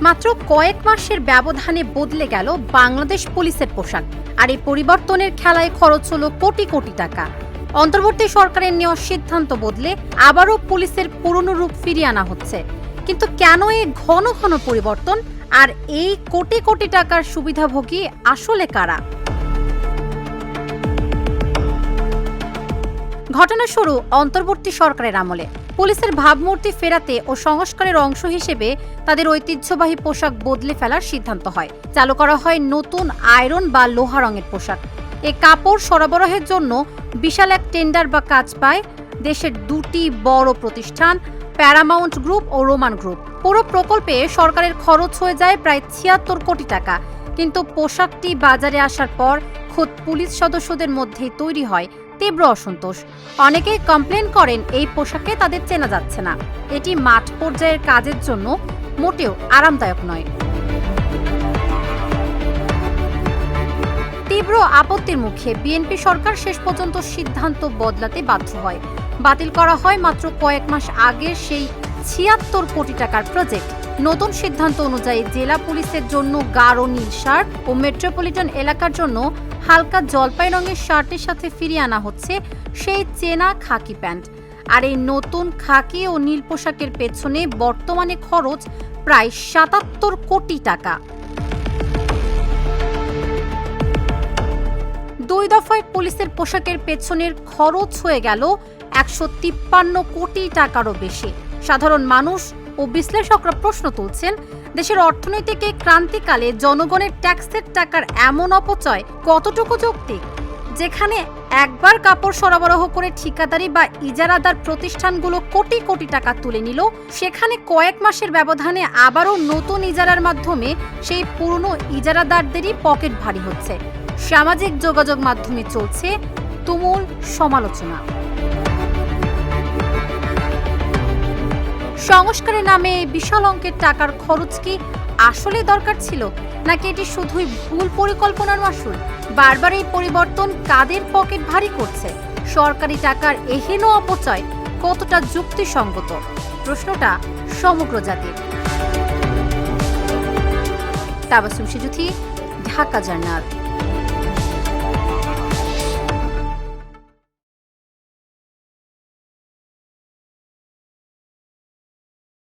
মাত্র কয়েক মাসের ব্যবধানে বদলে গেল বাংলাদেশ পুলিশের পোশাক। আর এই পরিবর্তনের খেলায় খরচ হলো কোটি কোটি টাকা। অন্তর্বর্তী সরকারের নেওয়া সিদ্ধান্ত বদলে আবারও পুলিশের পুরনো রূপ ফিরিয়ে আনা হচ্ছে। কিন্তু কেন এই ঘন ঘন পরিবর্তন, আর এই কোটি কোটি টাকার সুবিধাভোগী আসলে কারা? ঘটনা শুরু অন্তর্বর্তী সরকারের আমলে। পুলিশের ভাবমূর্তি ফেরাতে ও সংস্কারের অংশ হিসেবে তাদের ঐতিহ্যবাহী পোশাক বদলে ফেলার সিদ্ধান্ত হয়। চালু করা হয় নতুন আয়রন বা লোহা রঙের পোশাক। এই কাপড় সরবরাহের জন্য বিশাল এক টেন্ডার বা কাজ পায় দেশের দুটি বড় প্রতিষ্ঠান, প্যারামাউন্ট গ্রুপ ও রোমান গ্রুপ। পুরো প্রকল্পে সরকারের খরচ হয়ে যায় প্রায় ৭৬ কোটি টাকা। কিন্তু পোশাকটি বাজারে আসার পর খোদ পুলিশ সদস্যদের মধ্যেই তৈরি হয় তীব্র অসন্তোষ। অনেকেই কমপ্লেন করেন এই পোশাকে তাদের চেনা যাচ্ছে না। এটি মাঠ পর্যায়ের কাজের জন্য মোটেও আরামদায়ক নয়। তীব্র আপত্তির মুখে বিএনপি সরকার শেষ পর্যন্ত সিদ্ধান্ত বদলাতে বাধ্য হয়। বাতিল করা হয় মাত্র কয়েক মাস আগের সেই ৭৬ কোটি টাকার প্রজেক্ট। নতুন সিদ্ধান্ত অনুযায়ী জেলা পুলিশের জন্য গাঢ় নীল শার্ট ও মেট্রোপলিটন এলাকার জন্য হালকা জলপাই রঙের শার্টের সাথে ফিরিয়ে আনা হচ্ছে সেই চেনা খাকি প্যান্ট। আর এই নতুন খাকি ও নীল পোশাকের পেছনে বর্তমানে খরচ প্রায় ৭৭ কোটি টাকা। ২ দফায় পুলিশের পোশাকের পেছনের খরচ হয়ে গেল ১৫৩ কোটি টাকারও বেশি। সাধারণ মানুষ ও বিশ্লেষকরা প্রশ্ন তুলছেন, দেশের অর্থনৈতিক ক্রান্তিকালে জনগণের ট্যাক্সের টাকার এমন অপচয় কতটুকু যৌক্তিক? যেখানে একবার কাপড় সরবরাহ করে ঠিকাদারি বা ইজারাদার প্রতিষ্ঠানগুলো কোটি কোটি টাকা তুলে নিল, সেখানে কয়েক মাসের ব্যবধানে আবারও নতুন ইজারার মাধ্যমে সেই পুরনো ইজারাদারদেরই পকেট ভারী হচ্ছে। সামাজিক যোগাযোগ মাধ্যমে চলছে তুমুল সমালোচনা। সংস্কারের নামে বিশাল অঙ্কের টাকার খরচ কি আসলে দরকার ছিল, নাকি এটি শুধুই ভুল পরিকল্পনার মাসুল? বারবার এই পরিবর্তন কাদের পকেট ভারী করছে? সরকারি টাকার এহেন অপচয় কতটা যুক্তিসঙ্গত? প্রশ্নটা সমগ্র জাতির। তাবাসসুম সেজুথি, ঢাকা জার্নাল।